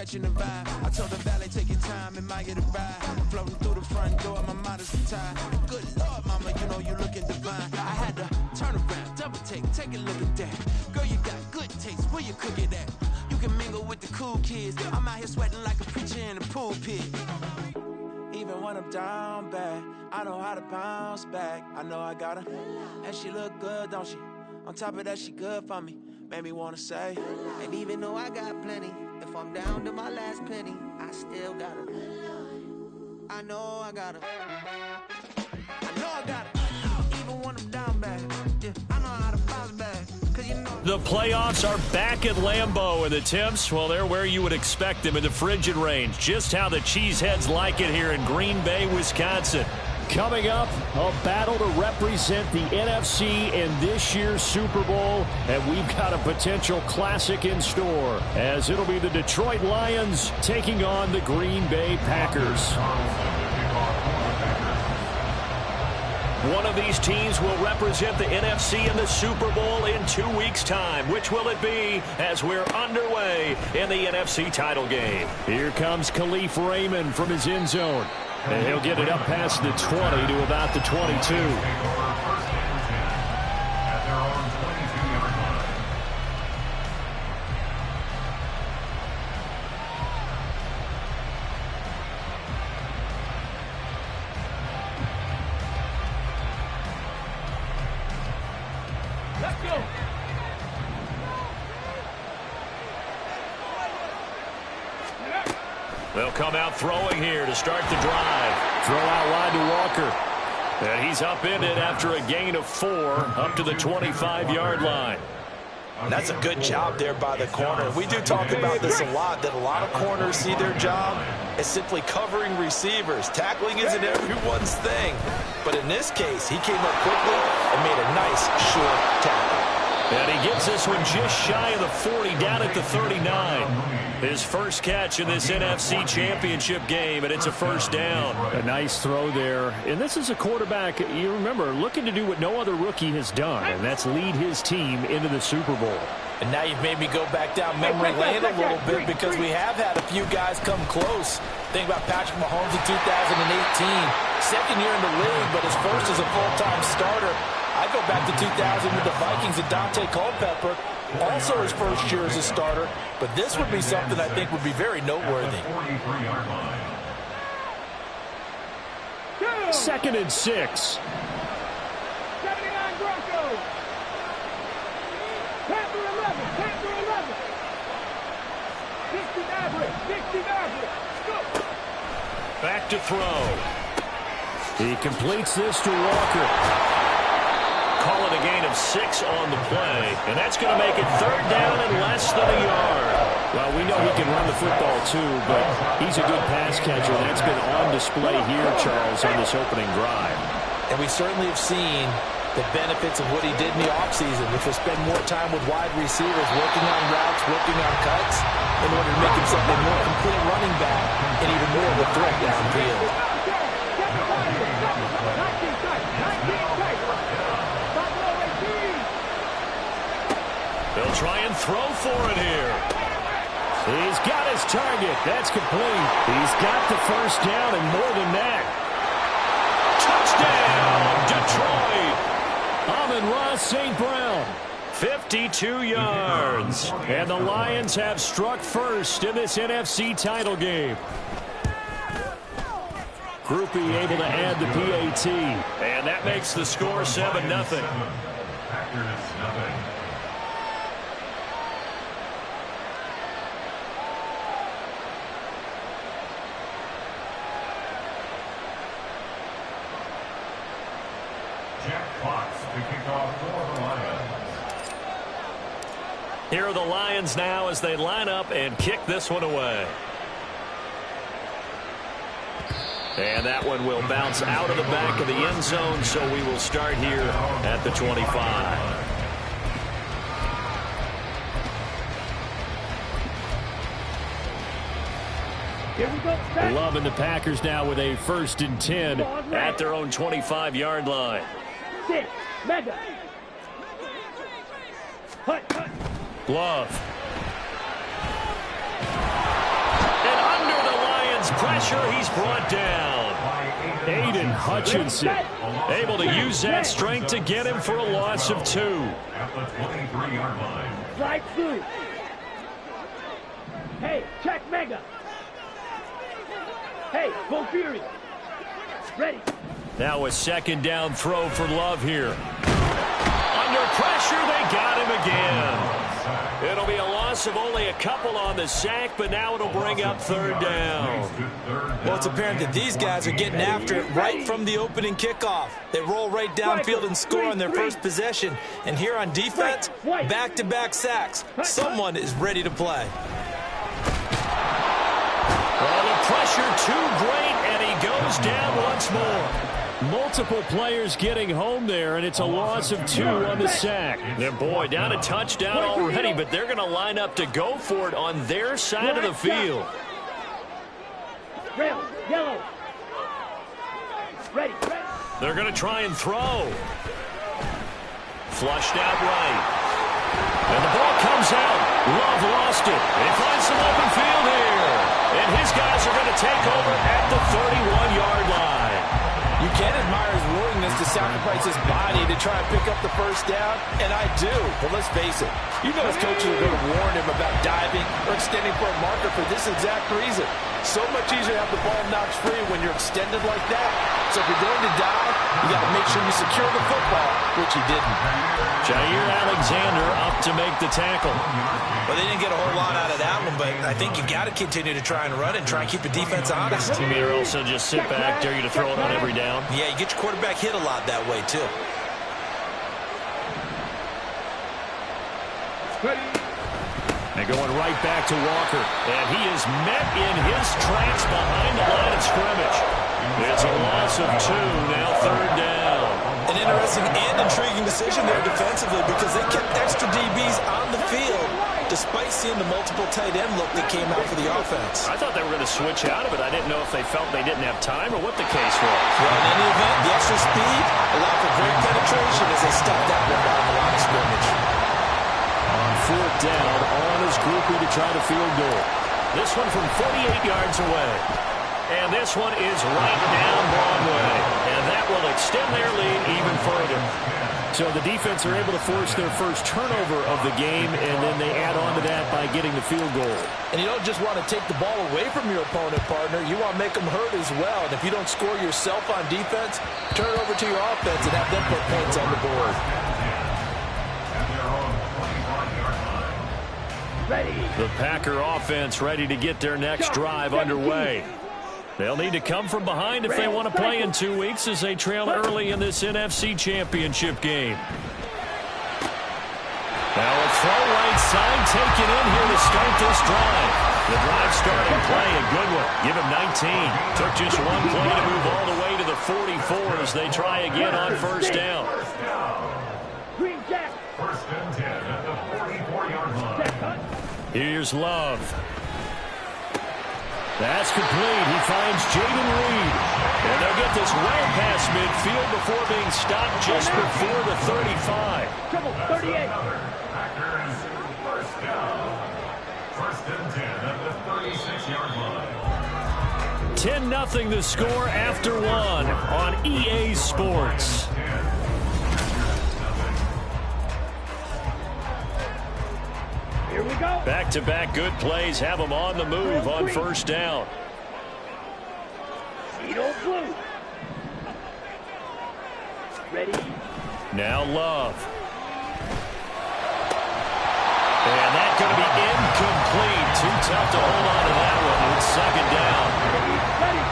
catching the vibe. I told the valet, take your time, admire the ride. Floating through the front door, my modest tie. Good Lord, mama, you know you looking divine. I had to turn around, double take a look at that. Girl, you got good taste, where you cook it at? You can mingle with the cool kids. I'm out here sweating like a preacher in the pulpit. Even when I'm down bad, I know how to bounce back. I know I got her, and she look good, don't she? On top of that, she good for me. Made me wanna say, and even though I got plenty, if I'm down to my last penny, I still got her. I know I got her. I know I got her. Even when I'm down bad, yeah, I know how to bounce back. The playoffs are back at Lambeau, and the temps, well, they're where you would expect them in the frigid range. Just how the Cheeseheads like it here in Green Bay, Wisconsin. Coming up, a battle to represent the NFC in this year's Super Bowl, and we've got a potential classic in store, as it'll be the Detroit Lions taking on the Green Bay Packers. One of these teams will represent the NFC in the Super Bowl in 2 weeks' time. Which will it be as we're underway in the NFC title game? Here comes Khalif Raymond from his end zone. And he'll get it up past the 20 to about the 22. Let's go. They'll come out throwing here to start the drive. Throw out wide to Walker. And he's upended after a gain of 4 up to the 25-yard line. That's a good job there by the corner. We do talk about this a lot, that a lot of corners see their job as simply covering receivers. Tackling isn't everyone's thing. But in this case, he came up quickly and made a nice short tackle. And he gets this one just shy of the 40, down at the 39. His first catch in this NFC Championship game, and it's a first down. A nice throw there. And this is a quarterback, you remember, looking to do what no other rookie has done, and that's lead his team into the Super Bowl. And now you've made me go back down memory lane a little bit, because we have had a few guys come close. Think about Patrick Mahomes in 2018. Second year in the league, but his first as a full-time starter. I go back to 2000 with the Vikings and Dante Culpepper, also his first year as a starter. But this would be something I think would be very noteworthy. 2nd and 6. 79 Broncos. Panther 11. Panther 11. 60 Maverick. 60 Maverick. Go. Back to throw. He completes this to Walker. Call it a gain of 6 on the play, and that's going to make it 3rd down and less than a yard. Well, we know he can run the football too, but he's a good pass catcher. That's been on display here, Charles, on this opening drive. And we certainly have seen the benefits of what he did in the offseason, which was spend more time with wide receivers, working on routes, working on cuts, in order to make himself a more complete running back and even more of a threat downfield. They'll try and throw for it here. He's got his target. That's complete. He's got the first down and more than that. Touchdown, Detroit. Amon-Ra St. Brown. 52 yards. And the Lions have struck first in this NFC title game. Group E able to add the PAT. And that makes the score 7-0. Jack Fox to kick off for the Lions. Here are the Lions now as they line up and kick this one away. And that one will bounce out of the back of the end zone, so we will start here at the 25. Loving the Packers now with a 1st and 10 at their own 25-yard line. Love. pressure. He's brought down. Aiden Hutchinson able to use that strength to get him for a loss of 2. At the 23-yard line. Slide through. Hey, check Mega. Hey, go Fury. Ready. Now a second down throw for Love here. Under pressure, they got him again. It'll be a loss of only a couple on the sack, but now it'll bring up third down. Well, it's apparent that these guys are getting after it right from the opening kickoff. They roll right downfield and score on their first possession. And here on defense, back-to-back sacks. Someone is ready to play. Well, the pressure too great, and he goes down once more. Multiple players getting home there, and it's a loss of 2 on the sack. And boy, down a touchdown already, but they're going to line up to go for it on their side of the field. Red, yellow. Ready. They're going to try and throw. Flushed out right. And the ball comes out. Love lost it. He finds some open field here. And his guys are going to take over at the 31-yard line. You can admire his willingness to sacrifice his body to try and pick up the first down, and I do. But let's face it, you know his coaches are going to warn him about diving or extending for a marker for this exact reason. So much easier to have the ball knocked free when you're extended like that. So if you're going to dive, you got to make sure you secure the football, which he didn't. Jair Alexander up to make the tackle. Well, they didn't get a whole lot out of that one, but I think you got to continue to try and run and try and keep the defense honest. You mean also just sit back, dare you to throw it on every down? Yeah, you get your quarterback hit a lot that way, too. And going right back to Walker. And he is met in his tracks behind the line of scrimmage. It's a loss of 2, now third down. An interesting and intriguing decision there defensively because they kept extra DBs on the field despite seeing the multiple tight end look that came out for the offense. I thought they were going to switch out of it. I didn't know if they felt they didn't have time or what the case was. Well, in any event, the extra speed allowed for great penetration as they stuck that one behind the line of scrimmage. On fourth down, on his groupie to try to field goal. This one from 48 yards away. And this one is right down Broadway. And that will extend their lead even further. So the defense are able to force their first turnover of the game, and then they add on to that by getting the field goal. And you don't just want to take the ball away from your opponent, partner. You want to make them hurt as well. And if you don't score yourself on defense, turn it over to your offense and have them put points on the board. The Packer offense ready to get their next drive underway. They'll need to come from behind if they want to play in 2 weeks as they trail early in this NFC Championship game. Now a throw right side taken in here to start this drive. The drive starting play, a good one. Give him 19. Took just one play to move all the way to the 44 as they try again on first down. Green Jack. First and 10 at the 44-yard line. Here's Love. That's complete. He finds Jaden Reed. And they'll get this well past midfield before being stopped just before the 35. Trouble, 38. Packers first down. First and 10 at the 36-yard line. 10-0 the score after one on EA Sports. Here we go. Back-to-back good plays have them on the move on first down. Edo blue. Ready. Now Love. And that's going to be incomplete. Too tough to hold on to that one. It's second down. Ready.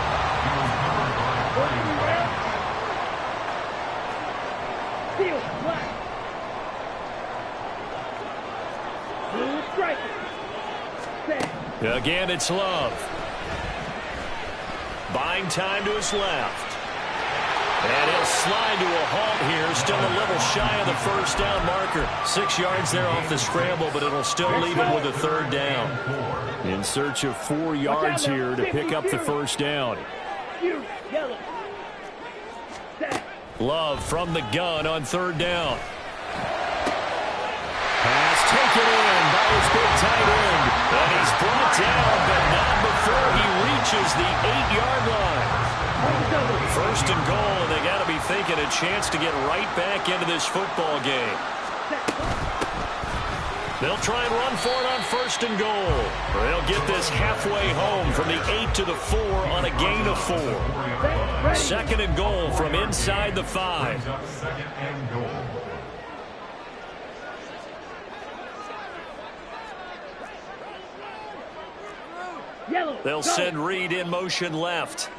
Field black. Blue striker. Set. Again, it's Love. Buying time to his left. And he'll slide to a halt here. Still a little shy of the first down marker. 6 yards there off the scramble, but it'll still leave him with a third down. In search of 4 yards here to pick up the first down. Yellow. Set. Love from the gun on third down. Pass taken in by his big tight end. And he's brought down, but not before he reaches the thinking a chance to get right back into this football game. They'll try and run for it on 1st and goal. They'll get this halfway home from the 8 to the 4 on a gain of 4. 2nd and goal from inside the 5. 2nd and goal. They'll send Reed in motion left.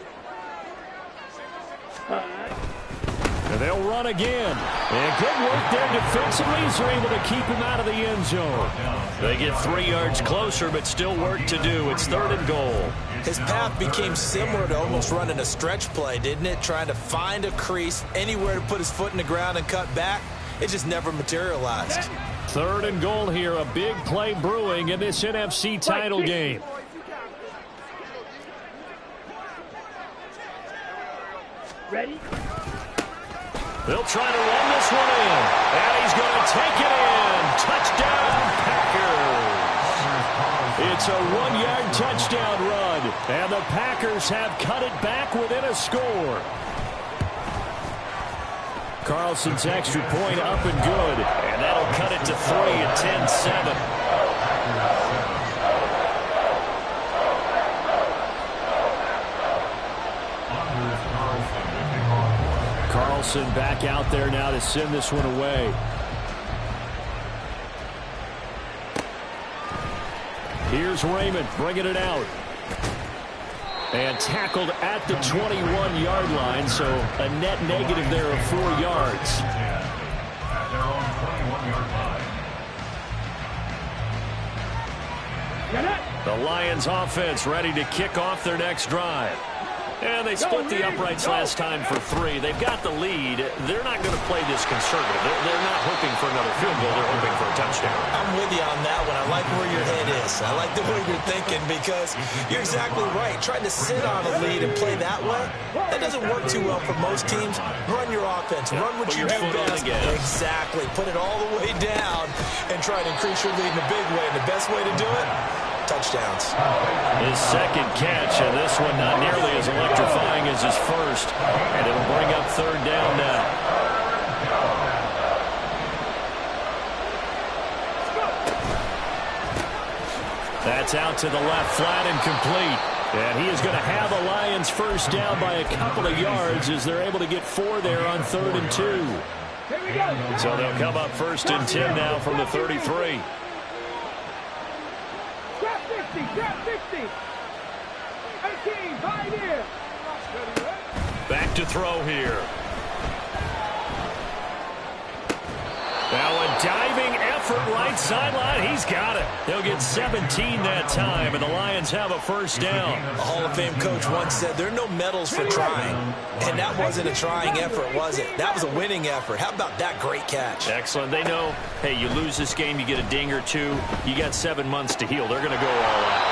And they'll run again. And good work there defensively as they're able to keep him out of the end zone. They get 3 yards closer, but still work to do. It's 3rd and goal. His path became similar to almost running a stretch play, didn't it? Trying to find a crease, anywhere to put his foot in the ground and cut back. It just never materialized. 3rd and goal here. A big play brewing in this NFC title game. Ready? They'll try to run this one in. And he's going to take it in. Touchdown, Packers. It's a 1-yard touchdown run. And the Packers have cut it back within a score. Carlson's extra point up and good. And that'll cut it to 3 at 10-7. Carlson back out there now to send this one away. Here's Raymond bringing it out. And tackled at the 21-yard line, so a net negative there of 4 yards. At their own 21-yard line. The Lions offense ready to kick off their next drive. And they split the uprights last time for 3. They've got the lead. They're not going to play this conservative. They're not hoping for another field goal. They're hoping for a touchdown. I'm with you on that one. I like where your head is. I like the way you're thinking because you're exactly right. Trying to sit on a lead and play that way, that doesn't work too well for most teams. Run your offense. Run what you do best. Exactly. Put it all the way down and try to increase your lead in a big way. And the best way to do it, touchdowns. His 2nd catch, and this one not nearly as electrifying as his first. And it'll bring up 3rd down now. That's out to the left, flat and complete. And he is going to have the Lions first down by a couple of yards as they're able to get 4 there on 3rd and 2. So they'll come up 1st and 10 now from the 33. Drop 60. 18, 5 here. Back to throw here. Now a diving effort right sideline. He's got it. They'll get 17 that time, and the Lions have a first down. A Hall of Fame coach once said there are no medals for trying. And that wasn't a trying effort, was it? That was a winning effort. How about that great catch? Excellent. They know, hey, you lose this game, you get a ding or 2. You got 7 months to heal. They're going to go all out.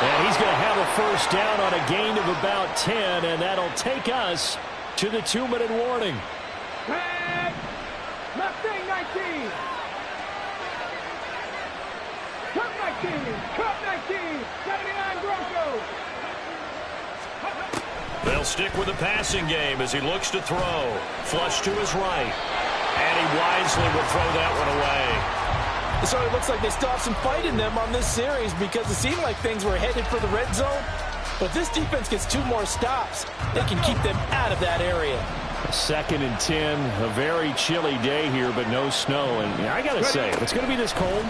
And he's going to have a first down on a gain of about 10, and that'll take us to the 2-minute warning. Left wing 19. Cup 19. 79 Broncos. They'll stick with the passing game as he looks to throw. Flush to his right. And he wisely will throw that one away. So it looks like they still have some fight in them on this series because it seemed like things were headed for the red zone. But this defense gets 2 more stops. They can keep them out of that area. 2nd and 10, a very chilly day here, but no snow. And I got to say, if it's going to be this cold,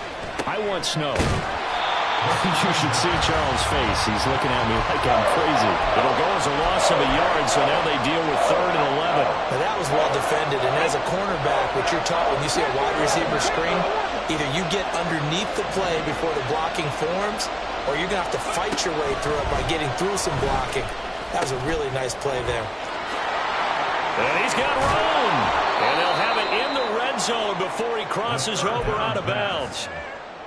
I want snow. You should see Charles' face. He's looking at me like I'm crazy. It'll go as a loss of a yard, so now they deal with 3rd and 11. Now that was well defended, and as a cornerback, what you're taught when you see a wide receiver screen, either you get underneath the play before the blocking forms, or you're going to have to fight your way through it by getting through some blocking. That was a really nice play there. And he's got room. And they'll have it in the red zone before he crosses over out of bounds.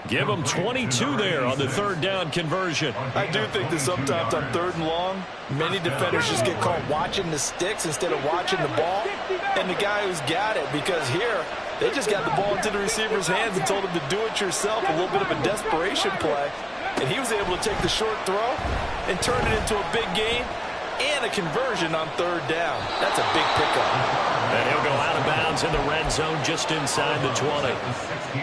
Give him 22 there on the 3rd down conversion. I do think that sometimes on 3rd and long, many defenders just get caught watching the sticks instead of watching the ball. And the guy who's got it, because here, they just got the ball into the receiver's hands and told him to do it yourself, a little bit of a desperation play. And he was able to take the short throw and turn it into a big gain and a conversion on third down. That's a big pickup. And he'll go out of bounds in the red zone just inside the 20.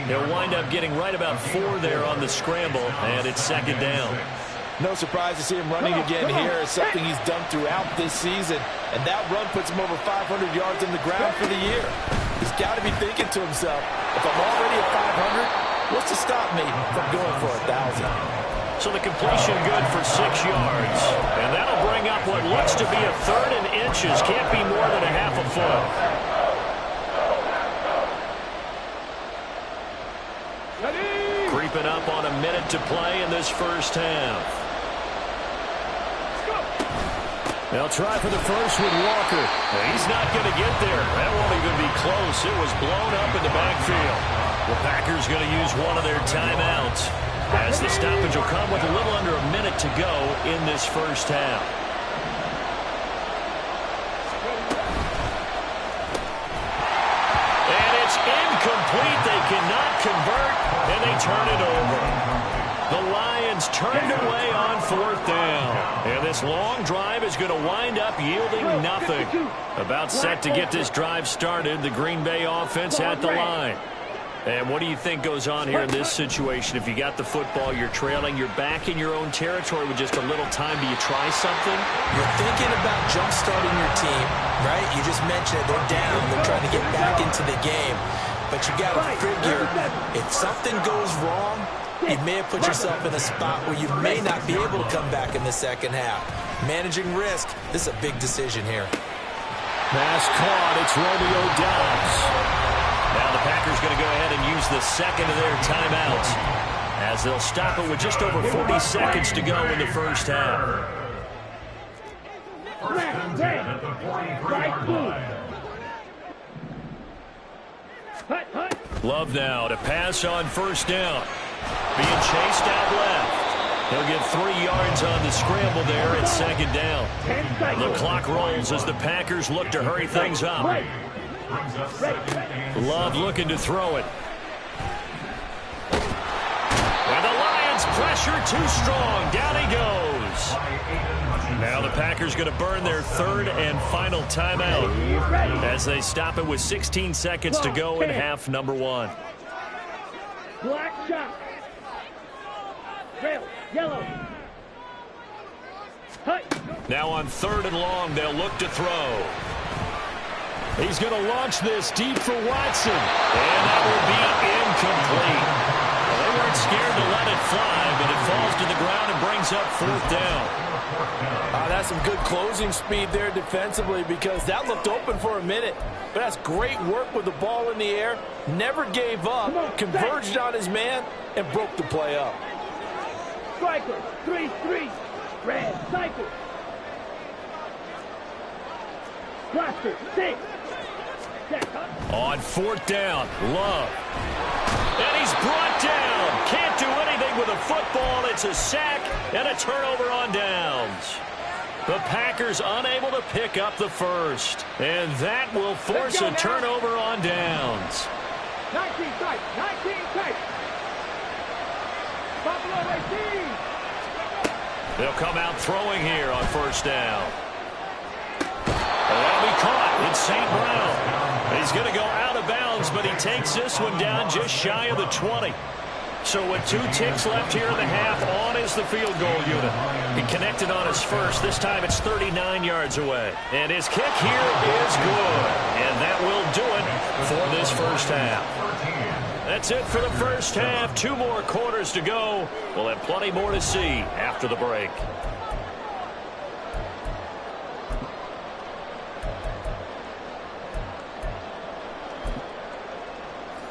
He'll wind up getting right about 4 there on the scramble, and it's second down. No surprise to see him running again here. It's something he's done throughout this season. And that run puts him over 500 yards on the ground for the year. He's got to be thinking to himself, if I'm already at 500, what's to stop me from going for 1,000? So the completion good for 6 yards. And that'll bring up what looks to be a third and inches. Can't be more than a half a foot. Creeping up on a minute to play in this first half. They'll try for the first with Walker. He's not going to get there. That won't even be close. It was blown up in the backfield. The Packers going to use one of their timeouts, as the stoppage will come with a little under a minute to go in this first half. And it's incomplete. They cannot convert, and they turn it over. The Lions turned away on fourth down. And this long drive is going to wind up yielding nothing. About set to get this drive started, the Green Bay offense at the line. And what do you think goes on here in this situation? If you got the football, you're trailing, you're back in your own territory with just a little time. Do you try something? You're thinking about jump-starting your team, right? You just mentioned it. They're down. They're trying to get back into the game. But you got to figure, if something goes wrong, you may have put yourself in a spot where you may not be able to come back in the second half. Managing risk, this is a big decision here. Pass caught. It's Romeo Doubs. Now the Packers going to go ahead and use the second of their timeouts, as they'll stop it with just over 40 seconds to go in the first half. Love now to pass on first down. Being chased out left. He'll get 3 yards on the scramble there at second down. The clock rolls as the Packers look to hurry things up. Love looking to throw it. And the Lions pressure too strong. Down he goes. Now the Packers going to burn their third and final timeout as they stop it with 16 seconds to go in half number 1. Black shot. Red, yellow. Now on third and long, they'll look to throw. He's going to launch this deep for Watson. And that will be incomplete. Well, they weren't scared to let it fly, but it falls to the ground and brings up fourth down. That's some good closing speed there defensively, because that looked open for a minute. But that's great work with the ball in the air. Never gave up, converged on his man, and broke the play up. Striker, 3-3. Red, cycle. Blaster, 6. On fourth down, Love. And he's brought down. Can't do anything with a football. It's a sack and a turnover on downs. The Packers unable to pick up the first. And that will force a turnover on downs. 19 tight, 19 tight. Buffalo 18. They'll come out throwing here on first down. That'll be caught. It's St. Brown. He's going to go out of bounds, but he takes this one down just shy of the 20. So with 2 ticks left here in the half, on is the field goal unit. He connected on his first. This time it's 39 yards away. And his kick here is good. And that will do it for this first half. That's it for the first half. 2 more quarters to go. We'll have plenty more to see after the break.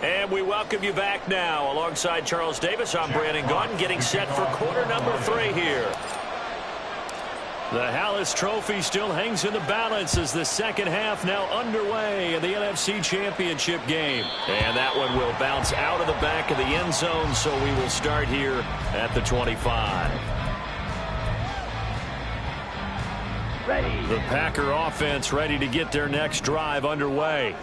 And we welcome you back now. Alongside Charles Davis, I'm Brandon Gaudin, getting set for quarter number 3 here. The Hallis Trophy still hangs in the balance as the second half now underway in the NFC Championship game. And that one will bounce out of the back of the end zone, so we will start here at the 25. Ready. The Packer offense ready to get their next drive underway.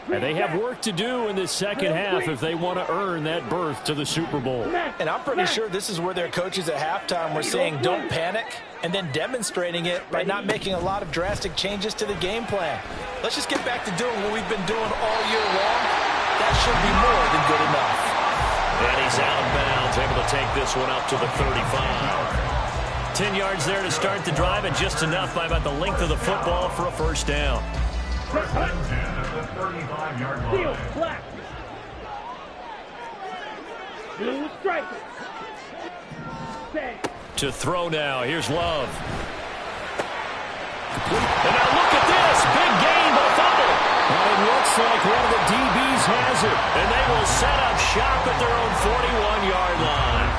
And they have work to do in this second half if they want to earn that berth to the Super Bowl. And I'm pretty sure this is where their coaches at halftime were saying don't panic, and then demonstrating it by not making a lot of drastic changes to the game plan. Let's just get back to doing what we've been doing all year long. That should be more than good enough. And he's out of bounds, able to take this one up to the 35. 10 yards there to start the drive, and just enough by about the length of the football for a first down. First and 10 at the 35-yard Seal, line. black. Blue striker. Say. To throw now. Here's Love. And now look at this. Big gain by Fumble. And it looks like one of the DBs has it. And they will set up shop at their own 41-yard line.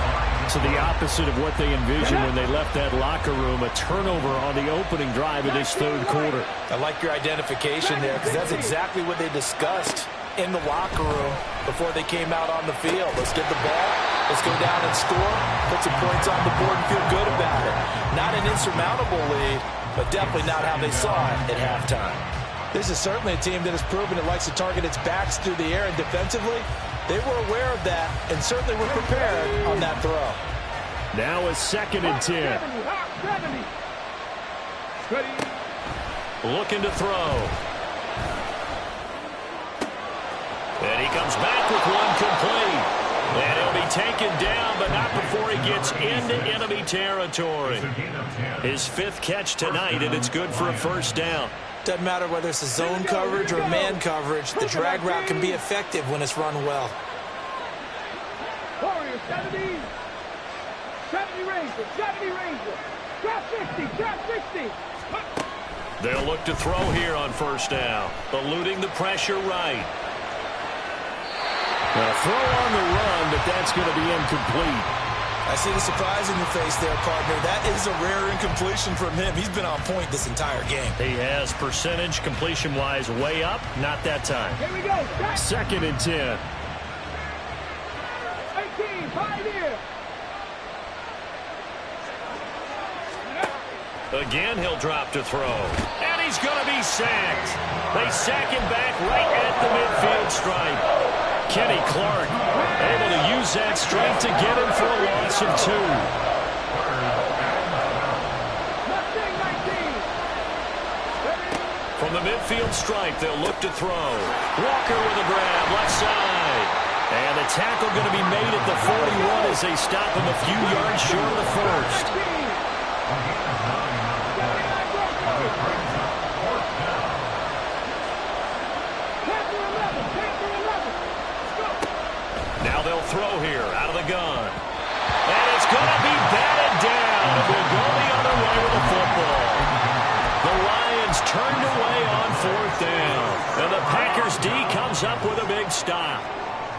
So the opposite of what they envisioned when they left that locker room, a turnover on the opening drive of this third quarter. I like your identification there, because that's exactly what they discussed in the locker room before they came out on the field. Let's get the ball. Let's go down and score. Put some points on the board and feel good about it. Not an insurmountable lead, but definitely not how they saw it at halftime. This is certainly a team that has proven it likes to target its backs through the air, and defensively, they were aware of that and certainly were prepared on that throw. Now a 2nd and 10. 70. Ready. Looking to throw. And he comes back with one complete. And he'll be taken down, but not before he gets into enemy territory. His 5th catch tonight, and it's good for a first down. Doesn't matter whether it's a zone coverage or man coverage, the drag route can be effective when it's run well. Warrior 70. 70 Ranger. 70 Ranger. Trap 60. Trap 60. They'll look to throw here on first down. Eluding the pressure right. Now throw on the run, but that's going to be incomplete. I see the surprise in your face there, partner. That is a rare incompletion from him. He's been on point this entire game. He has percentage completion-wise way up. Not that time. Here we go. 2nd and 10. 18. 5 here. Again, he'll drop to throw. And he's going to be sacked. They sack him back right at the midfield stripe. Kenny Clark able to use that strength to get him for a loss of 2. From the midfield stripe, they'll look to throw. Walker with a grab, left side. And the tackle going to be made at the 41 as they stop him a few yards short of the first. Now they'll throw here out of the gun. And it's going to be batted down. And we'll go the other way with the football. The Lions turned away on 4th down. And the Packers D comes up with a big stop.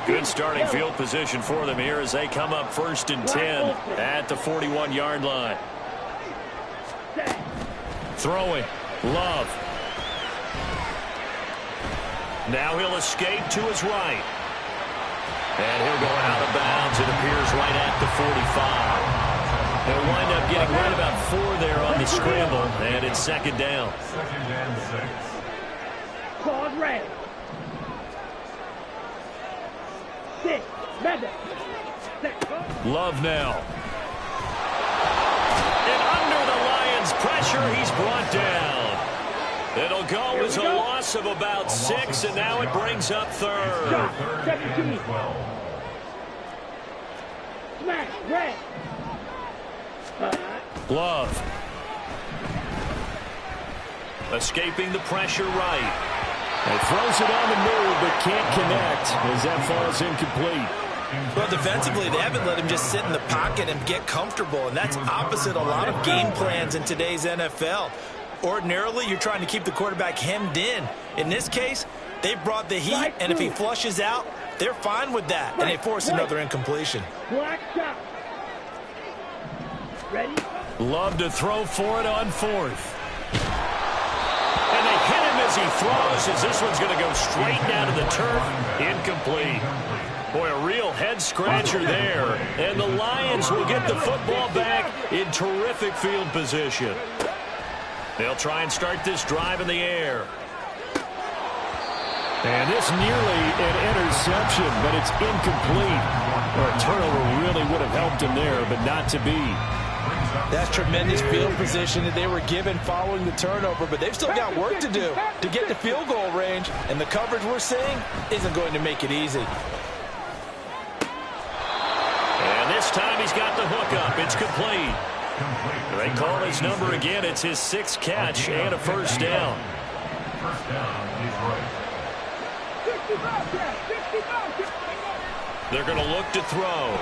Good starting field position for them here as they come up 1st and 10 at the 41-yard line. Throwing. Love. Now he'll escape to his right. And he'll go out of bounds. It appears right at the 45. They'll wind up getting right about 4 there on the scramble. And it's 2nd down. 2nd and 6. Claude red. 6. Method. 6. Love now. And under the Lions' pressure, he's brought down. It'll go as a loss of about 6, and now it brings up 3rd. 17. Smash. Red. Love. Escaping the pressure right. And throws it on the move, but can't connect as that falls incomplete. Well, defensively, they haven't let him just sit in the pocket and get comfortable, and that's opposite a lot of game plans in today's NFL. Ordinarily, you're trying to keep the quarterback hemmed in. In this case, they brought the heat, and if he flushes out, they're fine with that, and they force another incompletion. Black shot. Ready? Love to throw for it on 4th. And they hit him as he throws, as this one's going to go straight down to the turf. Incomplete. Boy, a real head-scratcher there. And the Lions will get the football back in terrific field position. They'll try and start this drive in the air. And this nearly an interception, but it's incomplete. Or a turnover really would have helped him there, but not to be. That's tremendous field position that they were given following the turnover, but they've still got work to do to get to field goal range, and the coverage we're seeing isn't going to make it easy. And this time he's got the hook up. It's complete. They call his number again. It's his 6th catch and a first down. First down, Detroit. They're going to look to throw.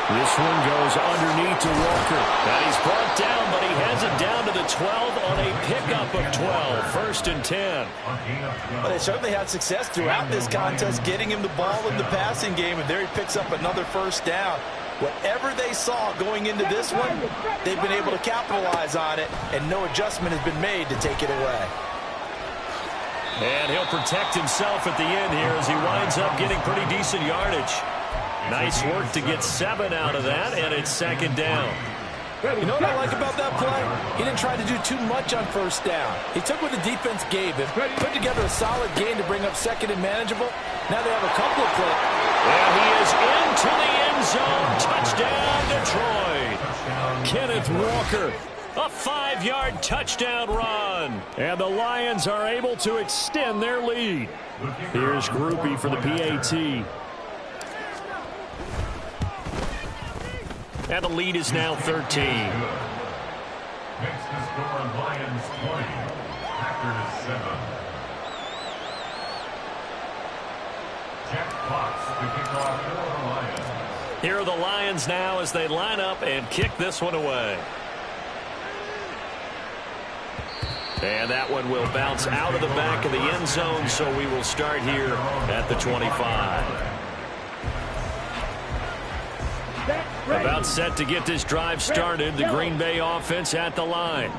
This one goes underneath to Walker. And he's brought down, but he has it down to the 12 on a pickup of 12. First and 10. Well, they certainly had success throughout this contest, getting him the ball in the passing game, and there he picks up another first down. Whatever they saw going into this one, they've been able to capitalize on it, and no adjustment has been made to take it away. And he'll protect himself at the end here as he winds up getting pretty decent yardage. Nice work to get 7 out of that, and it's second down. You know what I like about that play? He didn't try to do too much on first down. He took what the defense gave him, put together a solid gain to bring up second and manageable. Now they have a couple of plays. And he is into the end zone. Touchdown, Detroit. Kenneth Walker, a 5-yard touchdown run. And the Lions are able to extend their lead. Here's Grupe for the PAT. And the lead is now 13. Makes the score Lions 20. Packers 7. Jack Fox to kick off for the Lions. Here are the Lions now as they line up and kick this one away. And that one will bounce out of the back of the end zone, so we will start here at the 25. About set to get this drive started. The Green Bay offense at the line.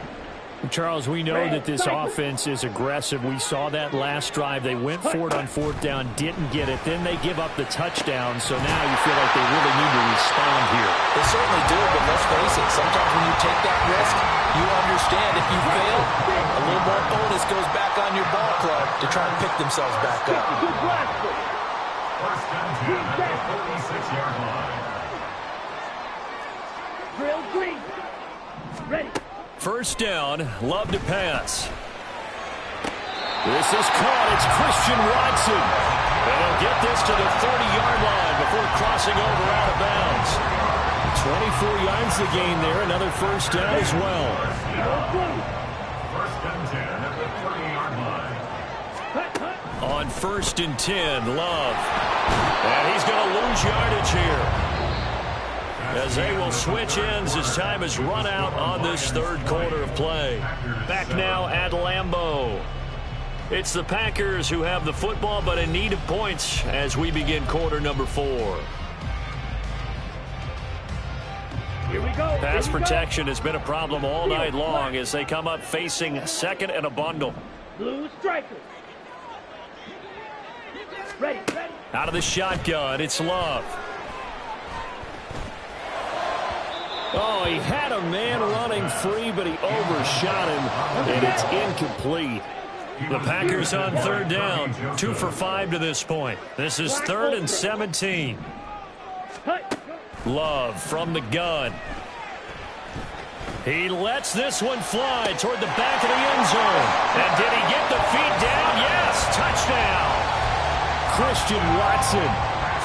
Charles, we know that this offense is aggressive. We saw that last drive. They went for it on 4th down, didn't get it. Then they give up the touchdown, so now you feel like they really need to respond here. They certainly do, but let's face it, sometimes when you take that risk, you understand if you fail, a little more bonus goes back on your ball club to try and pick themselves back up. First and 10 at the 46-yard line. Drill green. Ready. First down, Love to pass. This is caught. It's Christian Watson. And he'll get this to the 30-yard line before crossing over out of bounds. 24 yards to gain there. Another first down as well. First and 10 at the 30-yard line. On first and 10, Love. And he's going to lose yardage here, as they will switch ends as time has run out on this third quarter of play. Back now at Lambeau. It's the Packers who have the football, but in need of points as we begin quarter number 4. Here we go. Pass protection has been a problem all night long as they come up facing second and a bundle. Blue striker. Ready. Out of the shotgun, it's Love. Oh, he had a man running free, but he overshot him, and it's incomplete. The Packers on third down, 2 for 5 to this point. This is 3rd and 17. Love from the gun. He lets this one fly toward the back of the end zone. And did he get the feet down? Yes, touchdown. Christian Watson.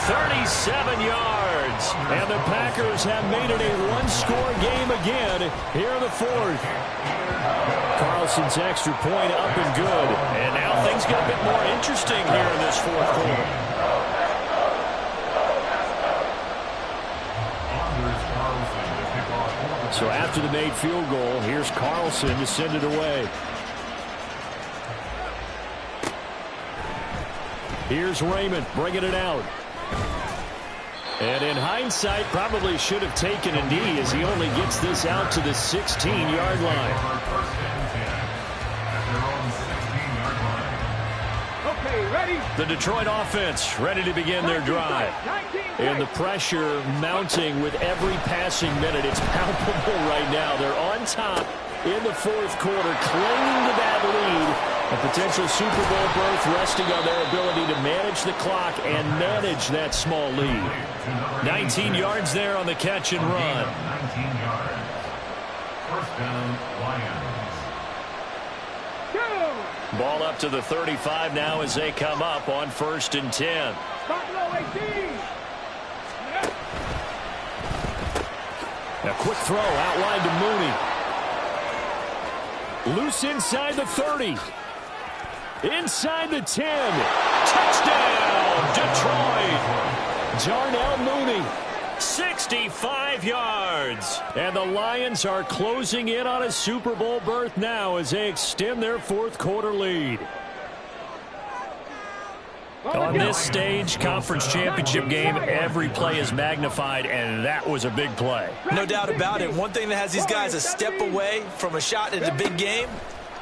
37 yards. And the Packers have made it a one-score game again here in the 4th. Carlson's extra point up and good. And now things get a bit more interesting here in this 4th quarter. So after the made field goal, here's Carlson to send it away. Here's Raymond bringing it out. And in hindsight, probably should have taken a knee as he only gets this out to the 16-yard line. Okay, ready. The Detroit offense ready to begin their drive. And the pressure mounting with every passing minute. It's palpable right now. They're on top in the 4th quarter, clinging to that lead. A potential Super Bowl berth resting on their ability to manage the clock and manage that small lead. 19 yards there on the catch and run. 19 yards. First down, Lions. Ball up to the 35 now as they come up on 1st and 10. A quick throw outlined to Mooney. Loose inside the 30. Inside the 10. Touchdown, Detroit. Darnell Mooney. 65 yards. And the Lions are closing in on a Super Bowl berth now as they extend their 4th quarter lead. On this stage, conference championship game, every play is magnified, and that was a big play. No doubt about it. One thing that has these guys a step away from a shot at a big game,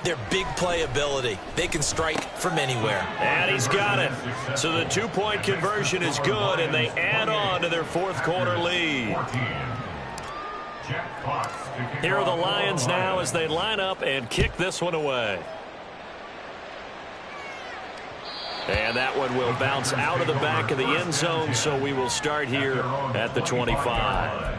their big play ability. They can strike from anywhere. And he's got it. So the 2-point conversion is good, and they add on to their 4th quarter lead. Here are the Lions now as they line up and kick this one away. And that one will bounce out of the back of the end zone, so we will start here at the 25.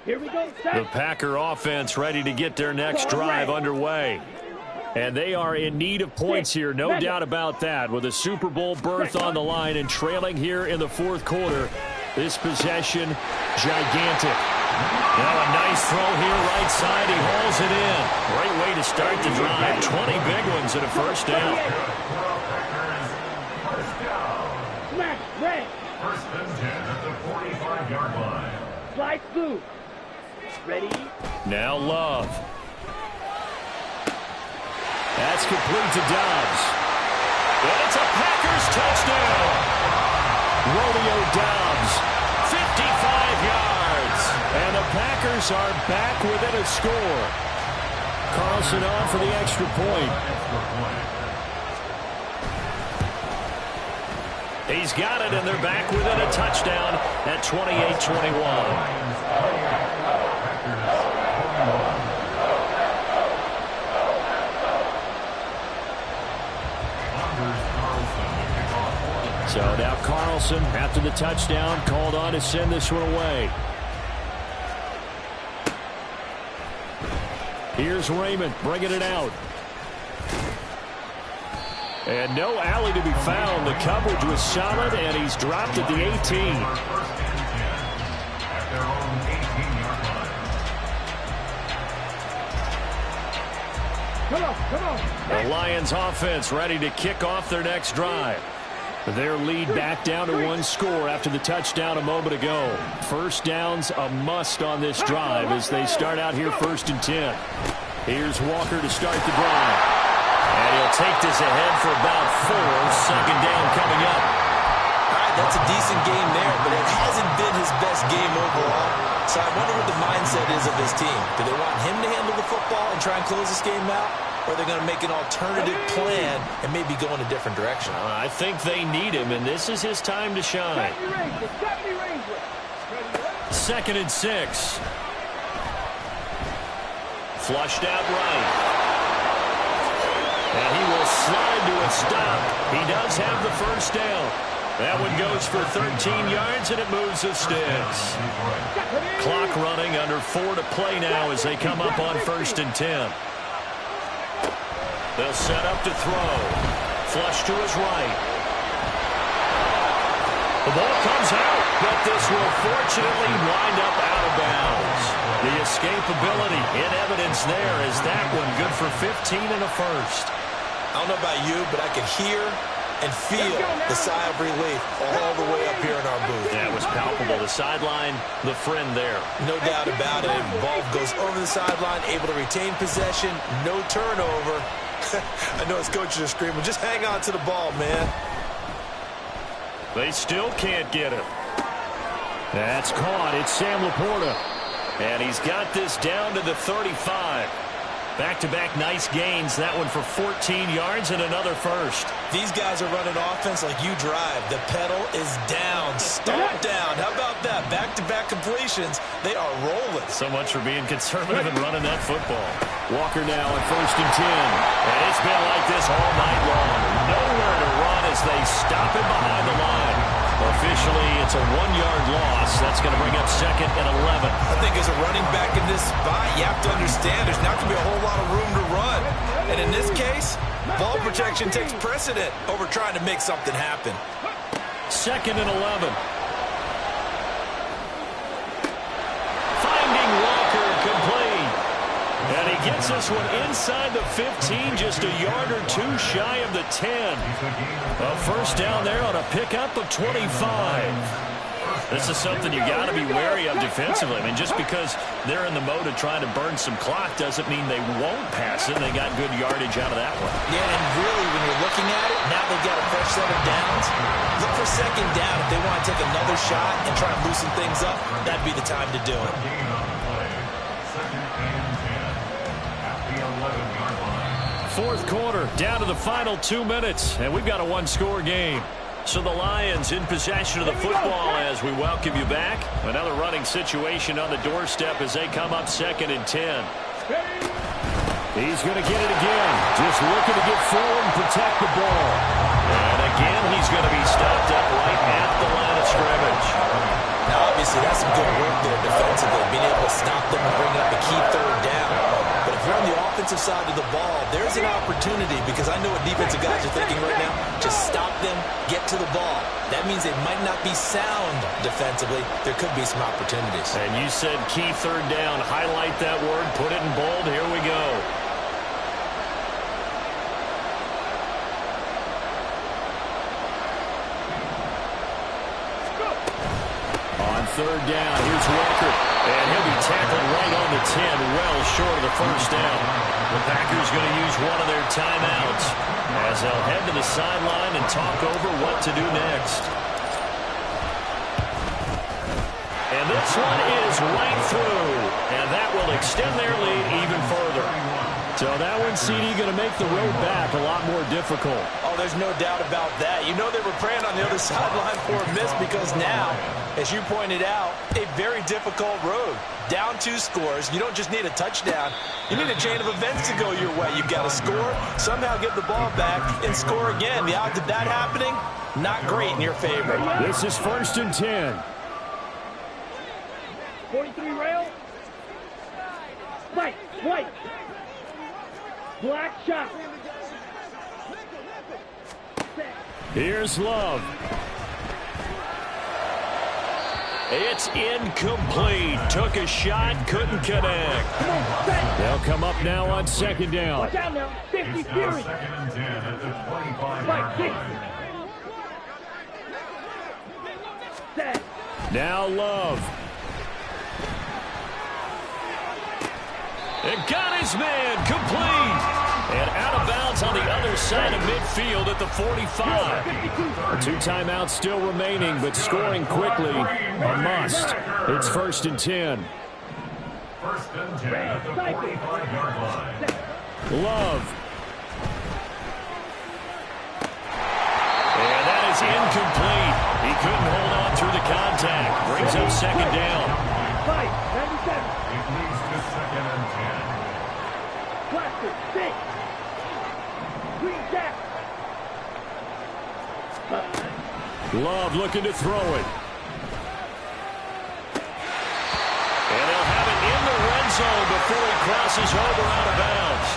Here we go. The Packer offense ready to get their next drive underway. And they are in need of points here, no doubt about that. With a Super Bowl berth on the line and trailing here in the 4th quarter, this possession gigantic. Now a nice throw here right side. He hauls it in. Great way to start the drive. 20 big ones and a first down. Smash, red. First and 10 at the 45-yard line. Slide through. Ready? Now Love. That's complete to Dobbs. And it's a Packers touchdown. Romeo Dobbs, 55 yards. And the Packers are back within a score. Carlson on for the extra point. He's got it, and they're back within a touchdown at 28-21. So now Carlson, after the touchdown, called on to send this one away. Here's Raymond bringing it out. And no alley to be found. The coverage was solid, and he's dropped at the 18. First and 10 at their own 18-yard line. Come on. The Lions offense ready to kick off their next drive. Their lead back down to 1 score after the touchdown a moment ago. First down's a must on this drive as they start out here 1st and 10. Here's Walker to start the drive. And he'll take this ahead for about 4. Second down coming up. All right, that's a decent game there, but it hasn't been his best game overall. So I wonder what the mindset is of his team. Do they want him to handle the football and try and close this game out? Or are they going to make an alternative plan and maybe go in a different direction? I think they need him, and this is his time to shine. 2nd and 6. Flushed out right. And he will slide to a stop. He does have the first down. That one goes for 13 yards, and it moves the sticks. Clock running, under 4 to play now as they come up on 1st and 10. They'll set up to throw. Flush to his right. The ball comes out, but this will fortunately wind up out of bounds. The escapability in evidence there is that one good for 15 and a first. I don't know about you, but I can hear and feel the sigh of relief all the way up here in our booth. Yeah, it was palpable. The sideline, the friend there. No doubt about it. Ball goes over the sideline, able to retain possession, no turnover. I know his coaches are screaming, just hang on to the ball, man. They still can't get it. That's caught. It's Sam Laporta. And he's got this down to the 35. Back-to-back nice gains. That one for 14 yards and another first. These guys are running offense like you drive. The pedal is down. Stomp down. How about that? Back-to-back completions. They are rolling. So much for being conservative and running that football. Walker now at 1st and 10. And it's been like this all night long. Nowhere to run as they stop him behind the line. Officially, it's a 1-yard loss. That's going to bring up 2nd and 11. I think as a running back in this spot, you have to understand there's not going to be a whole lot of room to run. And in this case, ball protection takes precedent over trying to make something happen. 2nd and 11. Finding Walker complete. And he gets this one inside the 15, just a yard or two shy of the 10. A first down there on a pickup of 25. This is something you got to be wary of defensively. I mean, just because they're in the mode of trying to burn some clock doesn't mean they won't pass it. They got good yardage out of that one. Yeah, and really, when you're looking at it, now they've got a fresh set of downs. Look for 2nd down. If they want to take another shot and try and loosen things up, that'd be the time to do it. Fourth quarter, down to the final 2 minutes, and we've got a one-score game. So the Lions in possession of the football as we welcome you back. Another running situation on the doorstep as they come up 2nd and 10. He's going to get it again. Just looking to get forward and protect the ball. And again, he's going to be stopped up right at the line of scrimmage. Now, obviously, that's some good work there defensively, being able to stop them and bring up a key 3rd down. But if you're on the offensive side of the ball, there's an opportunity because I know what defensive guys are thinking right now. Just stop them, get to the ball. That means they might not be sound defensively. There could be some opportunities. And you said key 3rd down. Highlight that word. Put it in bold. Here we go. On 3rd down, here's Walker. And he'll be tackled right on the 10, well short of the first down. The Packers going to use one of their timeouts as they'll head to the sideline and talk over what to do next. And this one is right through, and that will extend their lead even further. So that one, CD, going to make the road back a lot more difficult. Oh, there's no doubt about that. You know they were praying on the other sideline for a miss because now, as you pointed out, a very difficult road. Down 2 scores. You don't just need a touchdown. You need a chain of events to go your way. You've got to score, somehow get the ball back, and score again. The odds of that happening, not great in your favor. This is 1st and 10. 43 rail. White. Black shot. Here's Love. It's incomplete. Took a shot, couldn't connect. They'll come up now on 2nd down. Watch out now. 50 Fury. 2nd and 10 at the 25. Right, 60. Set. Now Love. And got his man complete. And out of bounds on the other side of midfield at the 45. 2 timeouts still remaining, but scoring quickly a must. It's 1st and 10. 1st and 10 at the 45-yard line. Love. And that is incomplete. He couldn't hold on through the contact. Brings up 2nd down. 97. It leads to 2nd and 10. Blaster. 6. Green jack. Love looking to throw it. And they'll have it in the red zone before he crosses over out of bounds.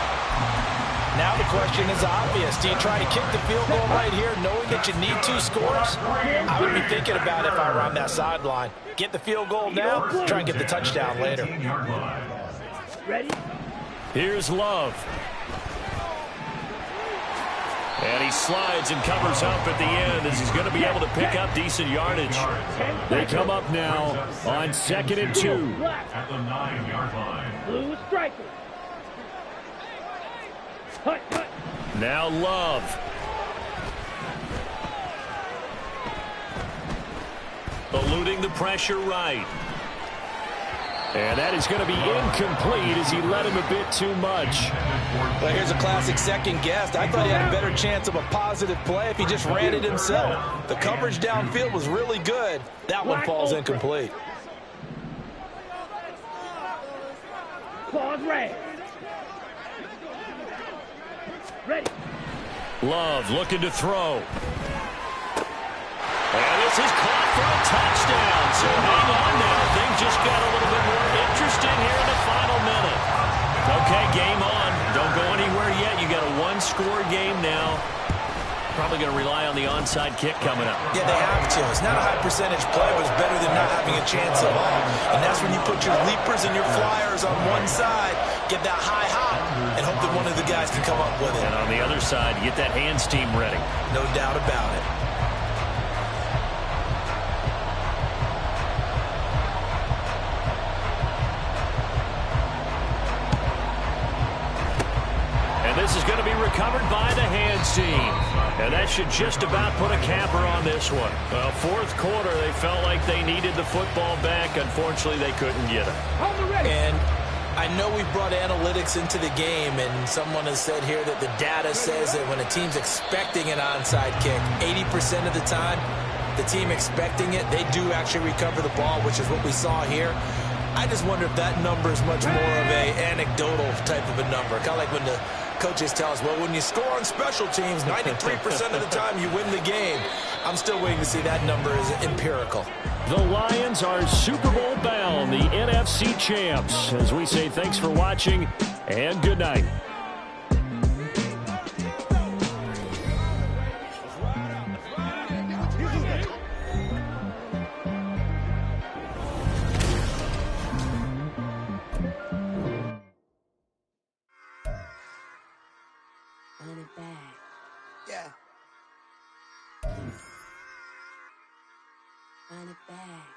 Now the question is obvious. Do you try to kick the field goal right here knowing that you need 2 scores? I would be thinking about it if I were on that sideline. Get the field goal now, try and get the touchdown later. Ready? Here's Love. And he slides and covers up at the end as he's going to be able to pick up decent yardage. They come up now on 2nd and 2. At the 9-yard line. Blue striker. Hut. Now Love. Eluding the pressure right. And that is going to be incomplete as he led him a bit too much. Well, here's a classic second guess. I thought he had a better chance of a positive play if he just ran it himself. The coverage downfield was really good. That one falls incomplete. Claws red. Ready. Love looking to throw. And this is caught for a touchdown. So hang on now. Things just got a little bit more interesting here in the final minute. Okay, game on. Don't go anywhere yet. You got a one-score game now. Probably going to rely on the onside kick coming up. Yeah, they have to. It's not a high percentage play, but it's better than not having a chance at all. And that's when you put your leapers and your flyers on one side, get that high hop, and hope that one of the guys can come up with it. And on the other side, get that hands team ready. No doubt about it. And this is going to be recovered by the hands team. And that should just about put a capper on this one. Well, fourth quarter, they felt like they needed the football back. Unfortunately, they couldn't get it. And I know we brought analytics into the game, and someone has said here that the data says that when a team's expecting an onside kick, 80% of the time, the team expecting it, they do actually recover the ball, which is what we saw here. I just wonder if that number is much more of a anecdotal type of a number. Kind of like when the coaches tell us, well, when you score on special teams, 93% of the time you win the game. I'm still waiting to see that number is empirical. The Lions are Super Bowl bound, the NFC champs. As we say, thanks for watching and good night. Run it back. Yeah. Run it back.